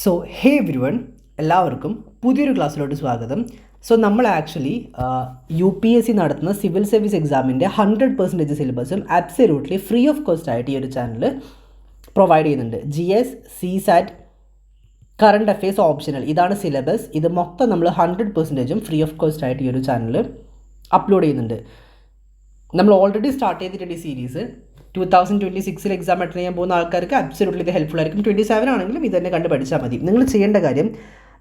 So ഹേ every one, എല്ലാവർക്കും പുതിയൊരു ക്ലാസ്സിലോട്ട് സ്വാഗതം. സോ നമ്മൾ ആക്ച്വലി UPSC നടത്തുന്ന സിവിൽ സർവീസ് എക്സാമിൻ്റെ 100% സിലബസും അബ്സല്യൂട്ട്ലി ഫ്രീ ഓഫ് കോസ്റ്റ് ആയിട്ട് ഈ ഒരു ചാനൽ പ്രൊവൈഡ് ചെയ്യുന്നുണ്ട്. GS, CSAT, current affairs optional, ഇതാണ് സിലബസ്. ഇത് മൊത്തം നമ്മൾ 100% ഫ്രീ ഓഫ് കോസ്റ്റ് ആയിട്ട് ഈ ഒരു ചാനൽ അപ്ലോഡ് ചെയ്യുന്നുണ്ട്. നമ്മൾ ഓൾറെഡി സ്റ്റാർട്ട് ചെയ്തിട്ടുണ്ട് ഈ സീരീസ്. 2026 എക്സാം അറ്റൻഡ് ചെയ്യാൻ പോകുന്ന ആൾക്കാർക്ക് അബ്സല്യൂട്ട്ലി ഇത് ഹെൽപ്ഫുൾ ആയിരിക്കും. 27 ആണെങ്കിലും ഇത് തന്നെ കണ്ട് പഠിച്ചാൽ മതി. നിങ്ങൾ ചെയ്യേണ്ട കാര്യം,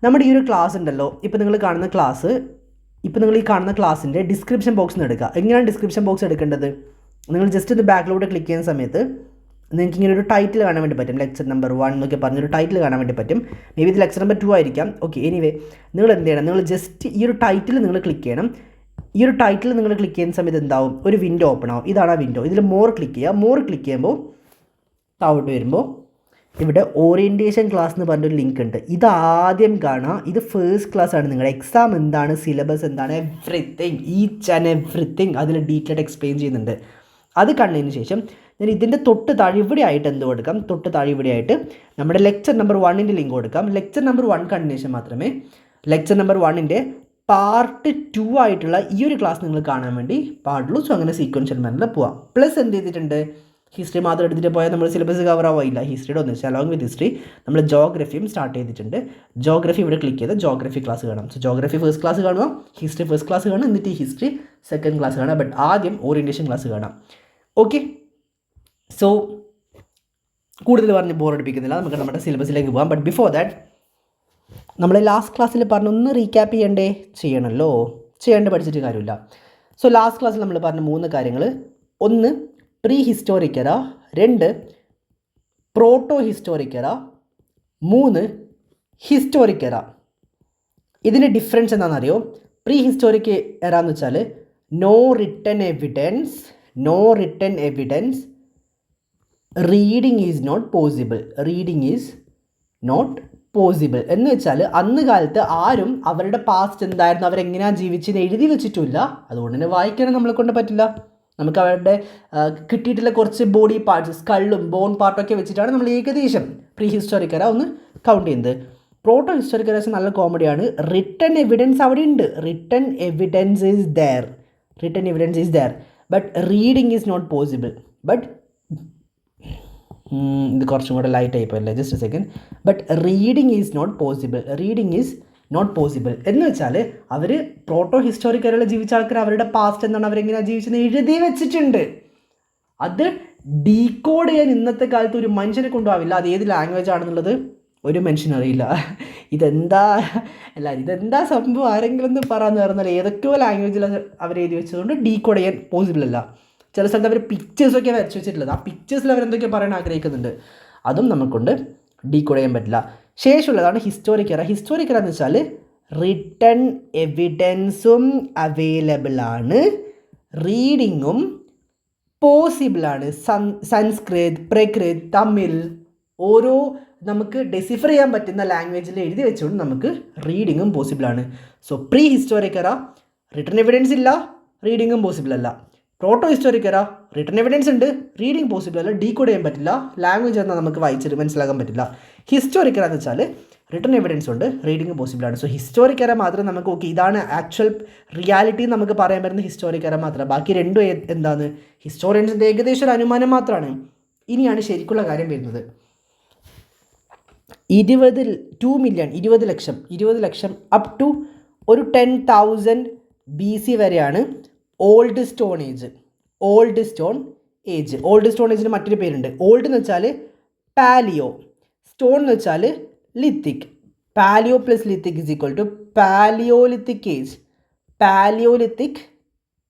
നമ്മുടെ ഈ ഒരു ക്ലാസ് ഉണ്ടല്ലോ, ഇപ്പോൾ നിങ്ങൾ കാണുന്ന ക്ലാസ്, ഇപ്പോൾ നിങ്ങൾ ഈ കാണുന്ന ക്ലാസ്സിൻ്റെ ഡിസ്ക്രിപ്ഷൻ ബോക്സിൽ നിന്ന് എടുക്കുക. എങ്ങനെയാണ് ഡിസ്ക്രിപ്ഷൻ ബോക്സ് എടുക്കേണ്ടത്? നിങ്ങൾ ജസ്റ്റ് ഇത് ബാക്കിലോട്ട് ക്ലിക്ക് ചെയ്യുന്ന സമയത്ത് നിങ്ങൾക്ക് ഇങ്ങനെ ഒരു ടൈറ്റിൽ കാണാൻ വേണ്ടി പറ്റും. ലെക്ചർ നമ്പർ 1 എന്നൊക്കെ പറഞ്ഞൊരു ടൈറ്റിൽ കാണാൻ വേണ്ടി പറ്റും. മേ ബി ഇത് ലെക്ചർ നമ്പർ 2 ആയിരിക്കാം. ഓക്കെ, എനിവേ നിങ്ങൾ എന്ത് ചെയ്യണം, നിങ്ങൾ ജസ്റ്റ് ഈ ഒരു ടൈറ്റിൽ നിങ്ങൾ ക്ലിക്ക് ചെയ്യണം. ഈ ഒരു ടൈറ്റിൽ നിങ്ങൾ ക്ലിക്ക് ചെയ്യുന്ന സമയത്ത് എന്താവും, ഒരു വിൻഡോ ഓപ്പൺ ആവും. ഇതാണ് ആ വിൻഡോ. ഇതിൽ മോർ ക്ലിക്ക് ചെയ്യുക. മോർ ക്ലിക്ക് ചെയ്യുമ്പോൾ താഴോട്ട് വരുമ്പോൾ ഇവിടെ ഓറിയൻറ്റേഷൻ ക്ലാസ് എന്ന് പറഞ്ഞൊരു ലിങ്ക് ഉണ്ട്. ഇത് ആദ്യം കാണുക. ഇത് ഫസ്റ്റ് ക്ലാസ് ആണ്. നിങ്ങളുടെ എക്സാം എന്താണ്, സിലബസ് എന്താണ്, എവ്രിത്തിങ്, ഈച്ച് ആൻഡ് എവ്രിത്തിങ് അതിൽ ഡീറ്റെയിൽഡ് എക്സ്പ്ലെയിൻ ചെയ്യുന്നുണ്ട്. അത് കണ്ടതിന് ശേഷം ഞാൻ ഇതിൻ്റെ തൊട്ട് താഴെ ഇവിടെ ആയിട്ട് എന്ത് കൊടുക്കാം, തൊട്ട് താഴെ ഇവിടെ ആയിട്ട് നമ്മുടെ ലെക്ചർ നമ്പർ 1ൻ്റെ ലിങ്ക് കൊടുക്കാം. ലെക്ചർ നമ്പർ 1 കണ്ടതിന് ശേഷം മാത്രമേ ലെക്ചർ നമ്പർ 1ൻ്റെ പാർട്ട് 2 ആയിട്ടുള്ള ഈ ഒരു ക്ലാസ് നിങ്ങൾ കാണാൻ വേണ്ടി പാടുള്ളൂ. സോ അങ്ങനെ സീക്വൻഷ്യൽ മാനറിൽ പോവാം. പ്ലസ് എന്ത് ചെയ്തിട്ടുണ്ട്, ഹിസ്റ്ററി മാത്രം എടുത്തിട്ട് പോയാൽ നമ്മൾ സിലബസ് കവർ ആവില്ല. ഹിസ്റ്ററിയുടെ ഒന്ന് വെച്ചാൽ അലോങ് വിത്ത് ഹിസ്റ്ററി നമ്മൾ ജോഗ്രഫിയും സ്റ്റാർട്ട് ചെയ്തിട്ടുണ്ട്. ജോഗ്രഫി ഇവിടെ ക്ലിക്ക് ചെയ്ത് ജോഗ്രഫി ക്ലാസ് കാണാം. സോ ജോഗ്രഫി ഫസ്റ്റ് ക്ലാസ് കാണുക, ഹിസ്റ്ററി ഫസ്റ്റ് ക്ലാസ് കാണാം, എന്നിട്ട് ഹിസ്റ്ററി സെക്കൻഡ് ക്ലാസ് കാണാം. ബട്ട് ആദ്യം ഓറിയൻറ്റേഷൻ ക്ലാസ് കാണാം. ഓക്കെ, സോ കൂടുതൽ പറഞ്ഞ് ബോറടിപ്പിക്കുന്നില്ല, നമുക്ക് നമ്മുടെ സിലബസിലേക്ക് പോകാം. ബട്ട് ബിഫോർ ദാറ്റ് നമ്മൾ ലാസ്റ്റ് ക്ലാസ്സിൽ പറഞ്ഞൊന്ന് റീക്യാപ്പ് ചെയ്യണമല്ലോ. ചെയ്യേണ്ട പഠിച്ചിട്ട് കാര്യമില്ല. സോ ലാസ്റ്റ് ക്ലാസ്സിൽ നമ്മൾ പറഞ്ഞ 3 കാര്യങ്ങൾ: 1 പ്രീ ഹിസ്റ്റോറിക് എറ, 2 പ്രോട്ടോ ഹിസ്റ്റോറിക് എറ, 3 ഹിസ്റ്റോറിക് എറ. ഇതിൻ്റെ ഡിഫറൻസ് എന്താണെന്നറിയോ? പ്രീ ഹിസ്റ്റോറിക് എറ എന്ന് വെച്ചാൽ no written evidence, reading is not possible എന്ന് വെച്ചാൽ അന്ന് കാലത്ത് ആരും അവരുടെ പാസ്റ്റ് എന്തായിരുന്നു, അവരെങ്ങനെയാണ് ജീവിച്ചെന്ന് എഴുതി വെച്ചിട്ടില്ല. അതുകൊണ്ട് തന്നെ വായിക്കാനും നമ്മളെ കൊണ്ട് പറ്റില്ല. നമുക്ക് അവരുടെ കിട്ടിയിട്ടുള്ള കുറച്ച് ബോഡി പാർട്സ്, സ്കള്ളും ബോൺ പാർട്ടൊക്കെ വെച്ചിട്ടാണ് നമ്മൾ ഏകദേശം പ്രീ ഹിസ്റ്റോറിക് എറ ഒന്ന് കൗണ്ട് ചെയ്യുന്നത്. പ്രോട്ടോ ഹിസ്റ്റോറിക് എറ നല്ല കോമഡിയാണ്. റിട്ടൺ എവിഡൻസ് അവിടെ ഉണ്ട്. Written evidence is there but reading is not possible. But ഇത് കുറച്ചും കൂടെ ലൈറ്റ് ആയിപ്പോയല്ലേ, just a second. But reading is not possible എന്ന് വെച്ചാൽ അവർ പ്രോട്ടോ ഹിസ്റ്റോറിക് എറയിൽ ജീവിച്ച ആൾക്കാർ അവരുടെ പാസ്റ്റ് എന്താണ്, അവരെങ്ങനെയാണ് ജീവിച്ചതെന്ന് എഴുതി വെച്ചിട്ടുണ്ട്. അത് ഡീകോഡ് ചെയ്യാൻ ഇന്നത്തെ കാലത്ത് ഒരു മനുഷ്യനെ കൊണ്ടുപോവില്ല. അത് ഏത് ലാംഗ്വേജ് ആണെന്നുള്ളത് ഒരു മനുഷ്യനും അറിയില്ല. ഇതെന്താ സംഭവം, ആരെങ്കിലും ഒന്ന് പറയാമെന്ന് പറഞ്ഞാൽ ഏതൊക്കെയോ ലാംഗ്വേജിൽ അവർ എഴുതി വെച്ചതുകൊണ്ട് ഡീകോഡ് ചെയ്യാൻ പോസിബിൾ അല്ല. ചില സ്ഥലത്ത് അവർ പിക്ചേഴ്സൊക്കെ വരച്ച് വെച്ചിട്ടുള്ളത്. ആ പിക്ചേഴ്സിൽ അവരെന്തൊക്കെ പറയാൻ ആഗ്രഹിക്കുന്നുണ്ട്, അതും നമുക്കൊണ്ട് ഡീകോഡ് ചെയ്യാൻ പറ്റില്ല. ശേഷമുള്ളതാണ് ഹിസ്റ്റോറിക് എറ. ഹിസ്റ്റോറിക് എറ എന്ന് വെച്ചാൽ റിട്ടൺ എവിഡൻസും അവൈലബിൾ ആണ്, റീഡിങ്ങും പോസിബിളാണ്. സംസ്കൃത്, പ്രകൃത്, തമിഴ്, ഓരോ നമുക്ക് ഡെസിഫർ ചെയ്യാൻ പറ്റുന്ന ലാംഗ്വേജിൽ എഴുതി വെച്ചുകൊണ്ട് നമുക്ക് റീഡിങ്ങും പോസിബിളാണ്. സോ പ്രീ ഹിസ്റ്റോറിക് എറ റിട്ടൺ എവിഡൻസ് ഇല്ല, റീഡിങ്ങും പോസിബിൾ അല്ല. പ്രോട്ടോ ഹിസ്റ്റോറിക് എറ റിട്ടൺ എവിഡൻസ് ഉണ്ട്, റീഡിങ് പോസിബിൾ അല്ല, ഡീകോഡ് ചെയ്യാൻ പറ്റില്ല, ലാംഗ്വേജ് എന്നാൽ നമുക്ക് വായിച്ചിട്ട് മനസ്സിലാക്കാൻ പറ്റില്ല. ഹിസ്റ്റോറിക് എറ എന്ന് വെച്ചാൽ റിട്ടൺ എവിഡൻസ് ഉണ്ട്, റീഡിങ് പോസിബിളാണ്. സോ ഹിസ്റ്റോറിക് എറ മാത്രം നമുക്ക് ഓക്കെ, ഇതാണ് ആക്ച്വൽ റിയാലിറ്റി നമുക്ക് പറയാൻ പറ്റുന്ന ഹിസ്റ്റോറിക് എറ മാത്രം. ബാക്കി രണ്ടും എന്താണ്, ഹിസ്റ്റോറിയൻസിൻ്റെ ഏകദേശം ഒരു അനുമാനം മാത്രമാണ്. ഇനിയാണ് ശരിക്കുള്ള കാര്യം വരുന്നത്. 20 ലക്ഷം അപ് ടു ഒരു 10,000 BC വരെയാണ് ഓൾഡ് സ്റ്റോൺ ഏജിന് മറ്റൊരു പേരുണ്ട്. ഓൾഡ് എന്ന് വെച്ചാൽ പാലിയോ, സ്റ്റോൺ എന്ന് വെച്ചാൽ lithic. Paleo plus lithic is equal to paleolithic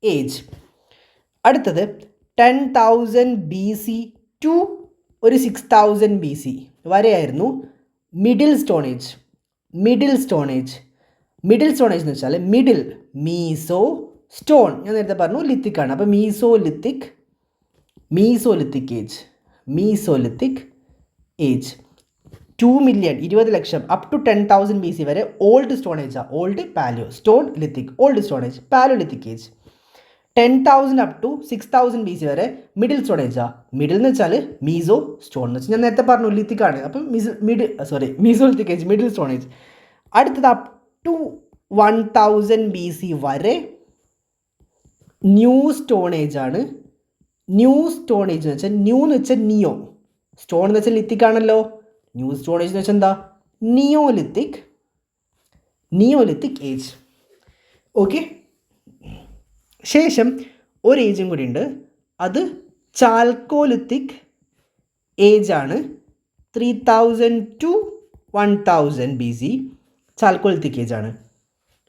age. അടുത്തത് 10,000 BC ടു ഒരു 6,000 BC വരെയായിരുന്നു മിഡിൽ സ്റ്റോൺ ഏജ് എന്ന് വെച്ചാൽ മീസോ സ്റ്റോൺ, ഞാൻ നേരത്തെ പറഞ്ഞു ലിത്തിക്കാണ്. അപ്പോൾ mesolithic age 2 million 20 lakh up to 10,000 BC വരെ ഓൾഡ് സ്റ്റോൺ ഏജാണ്. Old palaeo, stone lithic, old stone age, palaeolithic age. 10,000 up to 6,000 BC വരെ മിഡിൽ സ്റ്റോണേജാണ്. മിഡിൽ എന്ന് വെച്ചാൽ മീസോ സ്റ്റോൺ എന്ന് വെച്ചാൽ ഞാൻ നേരത്തെ പറഞ്ഞു ലിത്തിക്കാണ്. അപ്പം മീസോലിത്തിക് ഏജ് മിഡിൽ സ്റ്റോണേജ്. അടുത്തത് അപ് ടു 1000 BC വരെ ന്യൂ സ്റ്റോണേജ് ആണ്. ന്യൂ സ്റ്റോണേജ് എന്ന് വെച്ചാൽ ന്യൂ എന്ന് വെച്ചാൽ നിയോ, സ്റ്റോൺ എന്ന് വെച്ചാൽ ലിത്തിക്കാണല്ലോ. ന്യൂ സ്റ്റോണേജ് എന്ന് വെച്ചാൽ എന്താ? Neolithic age. ഓക്കെ, ശേഷം ഒരു ഏജും കൂടി ഉണ്ട്, അത് ചാൽക്കോലിത്തിക് ഏജ് ആണ്. 3000 ടു 1000 BC ചാൽക്കോലിത്തിക് ഏജ് ആണ്.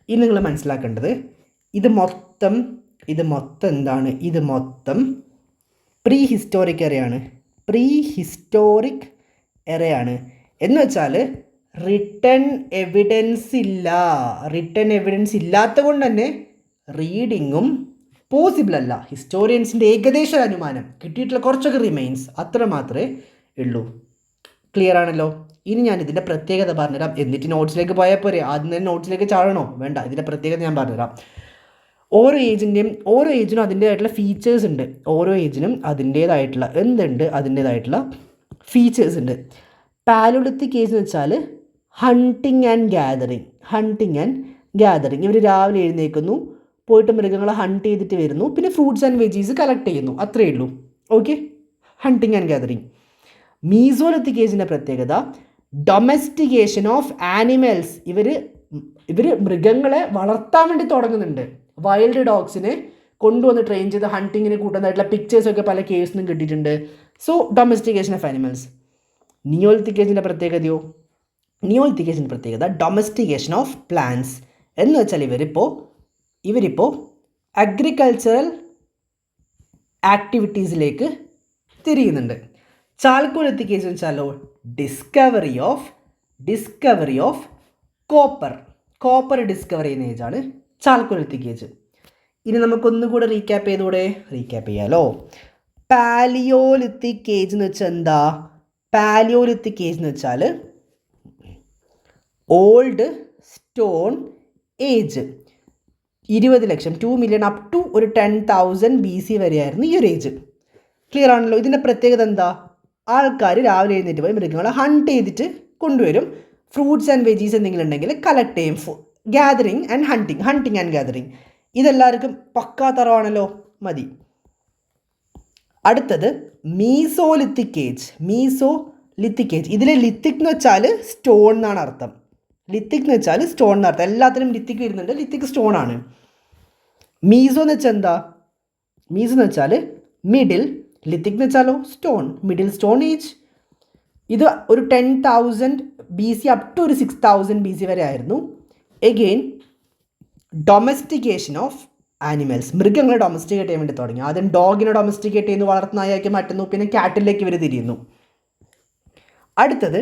ഇനി നിങ്ങൾ മനസ്സിലാക്കേണ്ടത് ഇത് മൊത്തം എന്താണ്? ഇത് മൊത്തം പ്രീ ഹിസ്റ്റോറിക് എറയാണ്. എന്ന് വെച്ചാൽ റിട്ടൺ എവിഡൻസ് ഇല്ലാത്ത കൊണ്ട് തന്നെ റീഡിങ്ങും പോസിബിൾ അല്ല. ഹിസ്റ്റോറിയൻസിൻ്റെ ഏകദേശ അനുമാനം കിട്ടിയിട്ടുള്ള കുറച്ചൊക്കെ റിമൈൻസ് അത്ര മാത്രമേ ഉള്ളൂ. ക്ലിയർ ആണല്ലോ? ഇനി ഞാൻ ഇതിൻ്റെ പ്രത്യേകത പറഞ്ഞുതരാം. എന്നിട്ട് നോട്ട്സിലേക്ക് പോയാൽ പോരെ? ആദ്യം തന്നെ നോട്ട്സിലേക്ക് ചാടണോ? വേണ്ട, ഇതിൻ്റെ പ്രത്യേകത ഞാൻ പറഞ്ഞുതരാം. ഓരോ ഏജിനും അതിൻ്റേതായിട്ടുള്ള ഫീച്ചേഴ്സ് ഉണ്ട്. ഓരോ ഏജിനും അതിൻ്റേതായിട്ടുള്ള ഫീച്ചേഴ്സ് ഉണ്ട്. പാലോളിത്തിക് ഏജ് എന്ന് വെച്ചാൽ ഹണ്ടിങ് ആൻഡ് ഗ്യാതറിങ്. ഇവർ രാവിലെ എഴുന്നേൽക്കുന്നു, പോയിട്ട് മൃഗങ്ങളെ ഹണ്ട് ചെയ്തിട്ട് വരുന്നു, പിന്നെ ഫ്രൂട്ട്സ് ആൻഡ് വെജീസ് കളക്ട് ചെയ്യുന്നു, അത്രയേ ഉള്ളൂ. Okay, hunting and gathering. Mesolithic ഏജിൻ്റെ പ്രത്യേകത ഡൊമസ്റ്റിക്കേഷൻ ഓഫ് ആനിമൽസ്. ഇവർ മൃഗങ്ങളെ വളർത്താൻ വേണ്ടി തുടങ്ങുന്നുണ്ട്. വൈൽഡ് ഡോഗ്സിനെ കൊണ്ടുവന്ന് ട്രെയിൻ ചെയ്ത് ഹണ്ടിങ്ങിന് കൂട്ടുന്നതായിട്ടുള്ള പിക്ചേഴ്സൊക്കെ പല കേസിനും കിട്ടിയിട്ടുണ്ട്. So domestication of animals. Neolithic ഏജിൻ്റെ പ്രത്യേകത ഡൊമസ്റ്റിക്കേഷൻ ഓഫ് പ്ലാന്റ്സ്. എന്ന് വെച്ചാൽ ഇവരിപ്പോൾ അഗ്രികൾച്ചറൽ ആക്ടിവിറ്റീസിലേക്ക് തിരിയുന്നുണ്ട്. ചാൽക്കോലിത്തിക് ഏജ് എന്ന് വെച്ചാലോ ഡിസ്കവറി ഓഫ് കോപ്പർ ഡിസ്കവർ ചെയ്യുന്ന ഏജാണ് ചാൽക്കോലിത്തിക് ഏജ്. ഇനി നമുക്കൊന്നുകൂടെ റീക്യാപ്പ് ചെയ്യാലോ. പാലിയോലിത്തിക് ഏജ് എന്ന് വെച്ചാൽ എന്താ? പാലിയോലിത്തിക് ഏജ് എന്ന് വെച്ചാൽ ഓൾഡ് സ്റ്റോൺ ഏജ്. 20 ലക്ഷം 2 മില്യൺ അപ് ടു ഒരു 10,000 BC വരെയായിരുന്നു ഈ ഒരു ഏജ്. ക്ലിയർ ആണല്ലോ? ഇതിൻ്റെ പ്രത്യേകത എന്താ? ആൾക്കാർ രാവിലെ എഴുന്നേറ്റ് പോയി മൃഗങ്ങളെ ഹണ്ട് ചെയ്തിട്ട് കൊണ്ടുവരും. ഫ്രൂട്ട്സ് ആൻഡ് വെജീസ് എന്തെങ്കിലും ഉണ്ടെങ്കിൽ കളക്ട് ചെയ്യും. Gathering and hunting. ഇതെല്ലാവർക്കും പക്കാ തറവാണല്ലോ, മതി. അടുത്തത് മീസോലിത്തിക് ഏജ്. ഇതിൽ ലിത്തിക് എന്ന് വെച്ചാൽ സ്റ്റോൺ എന്നാണ് അർത്ഥം. എല്ലാത്തിനും ലിത്തിക് വരുന്നുണ്ട്. ലിത്തിക് സ്റ്റോൺ ആണ്. മീസോ എന്ന് വെച്ചാൽ എന്താ? മീസോ എന്ന് വെച്ചാൽ മിഡിൽ, ലിത്തിക് എന്ന് വെച്ചാലോ സ്റ്റോൺ, മിഡിൽ സ്റ്റോൺ ഏജ്. ഇത് ഒരു 10,000 BC അപ് ടു ഒരു 6,000 BC വരെ ആയിരുന്നു. Again domestication of animals. മൃഗങ്ങളെ ഡൊമസ്റ്റിക്കേറ്റ് ചെയ്യാൻ വേണ്ടി തുടങ്ങി. ആദ്യം ഡോഗിനെ ഡൊമസ്റ്റിക്കേറ്റ് ചെയ്യുന്നു, വളർത്തുന്നതാക്കി മാറ്റുന്നു, പിന്നെ ക്യാറ്റിലേക്ക് ഇവർ തിരിയുന്നു. അടുത്തത്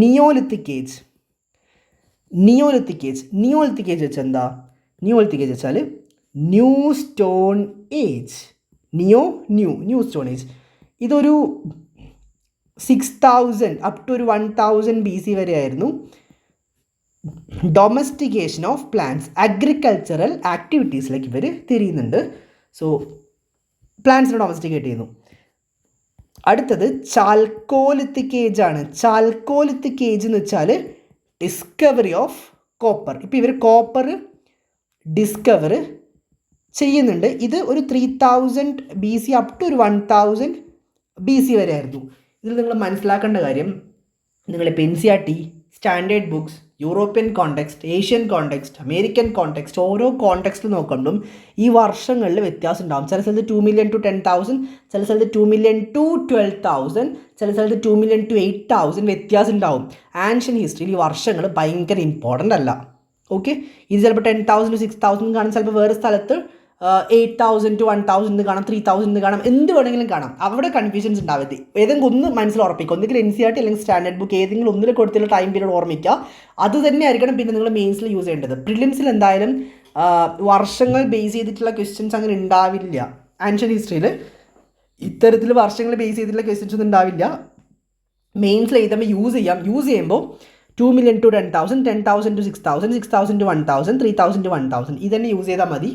നിയോലിത്തിക് ഏജ്. വെച്ചാൽ എന്താ? നിയോലിത്തിക് ഏജ് വെച്ചാൽ new stone age. New stone age. ഇതൊരു 6,000 അപ് ടു ഒരു 1,000 BC വരെ ആയിരുന്നു. ഡൊമസ്റ്റിക്കേഷൻ ഓഫ് പ്ലാന്റ്സ്, അഗ്രികൾച്ചറൽ ആക്ടിവിറ്റീസിലേക്ക് ഇവർ തിരിയുന്നുണ്ട്. സോ പ്ലാന്റ്സിനെ ഡൊമസ്റ്റിക്കേറ്റ് ചെയ്യുന്നു. അടുത്തത് ചാൽക്കോലിത്തിക് ഏജ് ആണ്. ചാൽക്കോലിത്തിക് ഏജ് എന്ന് വെച്ചാൽ ഡിസ്കവറി ഓഫ് കോപ്പർ. ഇപ്പോൾ ഇവർ കോപ്പർ ഡിസ്കവർ ചെയ്യുന്നുണ്ട്. ഇത് ഒരു 3,000 BC അപ് ടു ഒരു 1,000 BC വരെ ആയിരുന്നു. ഇതിൽ നിങ്ങൾ മനസ്സിലാക്കേണ്ട കാര്യം, നിങ്ങളിപ്പോൾ NCERT, standard books, European context, Asian context, American context, ഓരോ കോണ്ടെക്സ്റ്റ് നോക്കുമ്പോഴും ഈ വർഷങ്ങളിൽ വ്യത്യാസം ഉണ്ടാകും. ചില സ്ഥലത്ത് 2 മില്യൺ ടു 10,000, ചില സ്ഥലത്ത് 2 മില്യൺ ടു 12,000, ചില സ്ഥലത്ത് 2 മില്യൺ ടു 8,000 വ്യത്യാസം ഉണ്ടാവും. ആൻഷ്യൻ ഹിസ്റ്ററിയിൽ ഈ വർഷങ്ങൾ ഭയങ്കര ഇമ്പോർട്ടൻ്റ് അല്ല. ഓക്കെ, ഇത് ചിലപ്പോൾ 10,000 to 6,000 കാണാം, ചിലപ്പോൾ വേറെ സ്ഥലത്ത് 8,000 to 1,000 കാണാം, 3,000 കാണാം, എന്ത് വേണമെങ്കിലും കാണാം. അവിടെ കൺഫ്യൂഷൻസ് ഉണ്ടാവരുത്. ഏതെങ്കിലും ഒന്ന് മനസ്സിൽ ഉറപ്പിക്കുക. ഒന്നുകിൽ NCERT അല്ലെങ്കിൽ സ്റ്റാൻഡേർഡ് ബുക്ക് ഏതെങ്കിലും ഒന്നിൽ കൊടുത്തുള്ള ടൈം പീരീഡ് ഓർമ്മിക്കുക. അത് തന്നെ ആയിരിക്കണം പിന്നെ നിങ്ങൾ മെയിൻസിൽ യൂസ് ചെയ്യേണ്ടത്. പ്രിലിംസിൽ എന്തായാലും വർഷങ്ങൾ ബേസ് ചെയ്തിട്ടുള്ള ക്വസ്റ്റ്യൻസ് അങ്ങനെ ഉണ്ടാവില്ല. ആൻഷ്യൻ ഹിസ്റ്ററിയിൽ ഇത്തരത്തിൽ വർഷങ്ങൾ ബേസ് ചെയ്തിട്ടുള്ള ക്വസ്റ്റ്യൻസ് ഒന്നും ഉണ്ടാവില്ല. മെയിൻസിൽ എഴുതുമ്പോൾ യൂസ് ചെയ്യുമ്പോൾ 2 million two 10,000, 10,000 to 6,000, 6,000 to 1,000, 3,000 to 1,000 ഇതന്നെ യൂസ് ചെയ്താൽ മതി.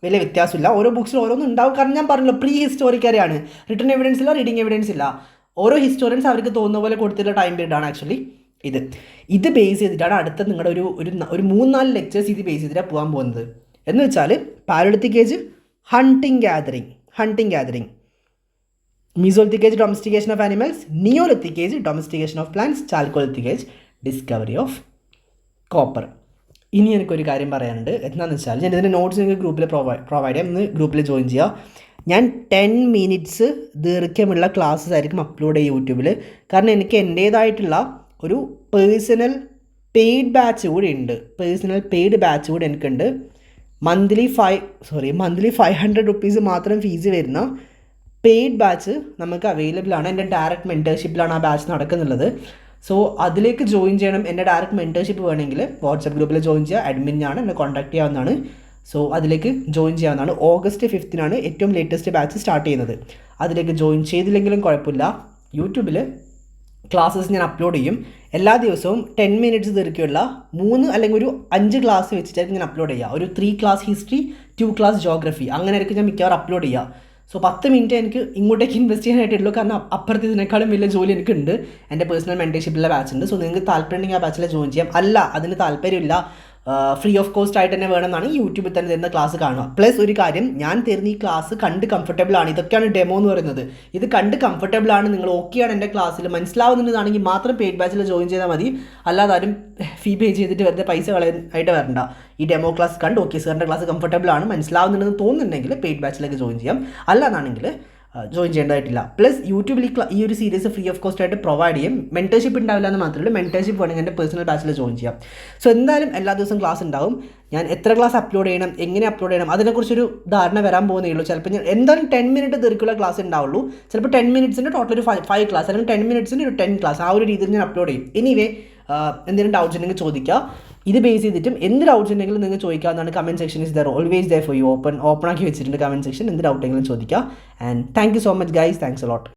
വലിയ വ്യത്യാസമില്ല. ഓരോ ബുക്സിൽ ഓരോന്നും ഉണ്ടാവും. കാരണം ഞാൻ പറഞ്ഞല്ലോ പ്രീ ഹിസ്റ്റോറിക്കറിയാണ്. റിട്ടൺ എവിഡൻസ് ഇല്ല, റീഡിങ് എവിഡൻസ് ഇല്ല. ഓരോ ഹിസ്റ്റോറിയൻസ് അവർക്ക് തോന്നുന്ന പോലെ കൊടുത്തിട്ടുള്ള ടൈം പീരീഡാണ് ആക്ച്വലി ഇത് ബേസ് ചെയ്തിട്ടാണ് അടുത്ത നിങ്ങളുടെ ഒരു 3-4 ലെക്ചേഴ്സ് ഇത് ബേസ് ചെയ്തിട്ടാണ് പോകാൻ പോകുന്നത്. എന്ന് വെച്ചാൽ palaeolithic age hunting gathering, mesolithic age domestication of animals, neolithic age domestication of plants, chalcolithic age discovery of copper. ഇനി എനിക്കൊരു കാര്യം പറയാനുണ്ട്. എന്താണെന്ന് വെച്ചാൽ ഞാൻ ഇതിൻ്റെ നോട്ട്സ് നിങ്ങൾക്ക് ഗ്രൂപ്പിൽ പ്രൊവൈഡ് ചെയ്യാം. ഇന്ന് ഗ്രൂപ്പിൽ ജോയിൻ ചെയ്യുക. ഞാൻ 10 മിനിറ്റ്സ് ദീർഘ്യമുള്ള ക്ലാസ്സസ് ആയിരിക്കും അപ്ലോഡ് ചെയ്യുക യൂട്യൂബിൽ. കാരണം എനിക്ക് എൻ്റേതായിട്ടുള്ള ഒരു പേഴ്സണൽ പെയ്ഡ് ബാച്ച് കൂടി എനിക്കുണ്ട്. മന്ത്ലി 500 റുപ്പീസ് മാത്രം ഫീസ് വരുന്ന പെയ്ഡ് ബാച്ച് നമുക്ക് അവൈലബിൾ ആണ്. എൻ്റെ ഡയറക്റ്റ് മെൻറ്റർഷിപ്പിലാണ് ആ ബാച്ച് നടക്കുന്നുള്ളത്. സോ അതിലേക്ക് ജോയിൻ ചെയ്യണം. എൻ്റെ ഡയറക്റ്റ് മെൻറ്റർഷിപ്പ് വേണമെങ്കിൽ വാട്സപ്പ് ഗ്രൂപ്പിൽ ജോയിൻ ചെയ്യുക. അഡ്മിനാണ്, എന്നെ കോൺടാക്ട് ചെയ്യാവുന്നതാണ്. സോ അതിലേക്ക് ജോയിൻ ചെയ്യാവുന്നതാണ്. August 5 ഏറ്റവും ലേറ്റസ്റ്റ് ബാച്ച് സ്റ്റാർട്ട് ചെയ്യുന്നത്. അതിലേക്ക് ജോയിൻ ചെയ്തില്ലെങ്കിലും കുഴപ്പമില്ല. യൂട്യൂബിൽ ക്ലാസ്സസ് ഞാൻ അപ്ലോഡ് ചെയ്യും. എല്ലാ ദിവസവും 10 മിനിറ്റ്സ് ദീർഘ്യമുള്ള 3 അല്ലെങ്കിൽ ഒരു 5 ക്ലാസ് വെച്ചിട്ടായിരിക്കും ഞാൻ അപ്ലോഡ് ചെയ്യുക. ഒരു 3 ക്ലാസ് ഹിസ്റ്ററി, 2 ക്ലാസ് ജോഗ്രഫി, അങ്ങനെ ആയിരിക്കും ഞാൻ മിക്കവാറും അപ്ലോഡ് ചെയ്യുക. സോ 10 മിനിറ്റ് എനിക്ക് ഇങ്ങോട്ടേക്ക് ഇൻവെസ്റ്റ് ചെയ്യാനായിട്ടുള്ളൂ. കാരണം അപ്പുറത്ത് ഇതിനേക്കാളും വലിയ ജോലി എനിക്കുണ്ട്. എൻ്റെ പേഴ്സണൽ മെൻറ്റർഷിപ്പിലെ ബാച്ച് ഉണ്ട്. സോ നിങ്ങൾക്ക് താല്പര്യമുണ്ടെങ്കിൽ ആ ബാച്ചിൽ ജോയിൻ ചെയ്യാം. അല്ല അതിന് താല്പര്യമില്ല, ഫ്രീ ഓഫ് കോസ്റ്റ് ആയിട്ട് തന്നെ വേണമെന്നാണ് യൂട്യൂബിൽ തന്നെ തരുന്ന ക്ലാസ് കാണുക. പ്ലസ് ഒരു കാര്യം, ഞാൻ തരുന്ന ഈ ക്ലാസ് കണ്ട് കംഫർട്ടബിൾ ആണ്. ഇതൊക്കെയാണ് ഡെമോ എന്ന് പറയുന്നത്. ഇത് കണ്ട് കംഫർട്ടബിൾ ആണ്, നിങ്ങൾ ഓക്കെയാണ് എൻ്റെ ക്ലാസ്സിൽ മനസ്സിലാവുന്നതാണെങ്കിൽ മാത്രം പെയ്ഡ് ബാച്ചിൽ ജോയിൻ ചെയ്താൽ മതി. അല്ലാതെ ആരും ഫീ പേ ചെയ്തിട്ട് വെറുതെ പൈസ കളയാനായിട്ട് വരണ്ട. ഈ ഡെമോ ക്ലാസ് കണ്ട് ഓക്കെ സാറിൻ്റെ ക്ലാസ് കംഫർട്ടബിൾ ആണ്, മനസ്സിലാവുന്നുണ്ടെന്ന് തോന്നുന്നുണ്ടെങ്കിൽ പെയ്ഡ് ബാച്ചിലേക്ക് ജോയിൻ ചെയ്യാം. അല്ലാന്നാണെങ്കിൽ ജോയിൻ ചെയ്യേണ്ടതായിട്ടില്ല. പ്ലസ് യൂട്യൂബിൽ ഈ ഒരു സീരീസ് ഫ്രീ ഓഫ് കോസ്റ്റ് ആയിട്ട് പ്രൊവൈഡ് ചെയ്യും. മെൻറ്റർഷിപ്പ് ഉണ്ടാവില്ല എന്ന് മാത്രമല്ല, മെൻറ്റർഷിപ്പ് വേണമെങ്കിൽ എൻ്റെ പേഴ്സണൽ ബാച്ചിൽ ജോയിൻ ചെയ്യാം. സോ എന്തായാലും എല്ലാ ദിവസവും ക്ലാസ് ഉണ്ടാവും. ഞാൻ എത്ര ക്ലാസ് അപ്ലോഡ് ചെയ്യണം, എങ്ങനെ അപ്ലോഡ് ചെയ്യണം, അതിനെക്കുറിച്ചൊരു ധാരണ വരാൻ പോകുന്നേ ഉള്ളൂ. ചിലപ്പോൾ ഞാൻ എന്തായാലും 10 മിനിറ്റ് ദീർഘ്യമുള്ള ക്ലാസ് ഉണ്ടാവുള്ളൂ. ചിലപ്പോൾ 10 മിനിറ്റ്സിൻ്റെ ടോട്ടൽ ഒരു 5 ക്ലാസ്, അല്ലെങ്കിൽ 10 മിനിറ്റ്സിൻ്റെ ഒരു 10 ക്ലാസ്, ആ ഒരു രീതിയിൽ ഞാൻ അപ്ലോഡ് ചെയ്യും. എനിവേ എന്തെങ്കിലും ഡൗട്ട്സ് ഉണ്ടെങ്കിൽ ചോദിക്കുക. ഇത് ബേസ് ചെയ്തിട്ടും എന്ത് ഡൗട്ട്സ് ഉണ്ടെങ്കിലും നിങ്ങൾ ചോദിക്കാവുന്നതാണ്. Comment section is there always there for you. Open ആക്കി വെച്ചിട്ടുണ്ട് കമൻറ്റ് സെക്ഷൻ. എന്ത് ഡൗട്ടെങ്കിലും ചോദിക്കുക. And thank you so much guys. Thanks a lot.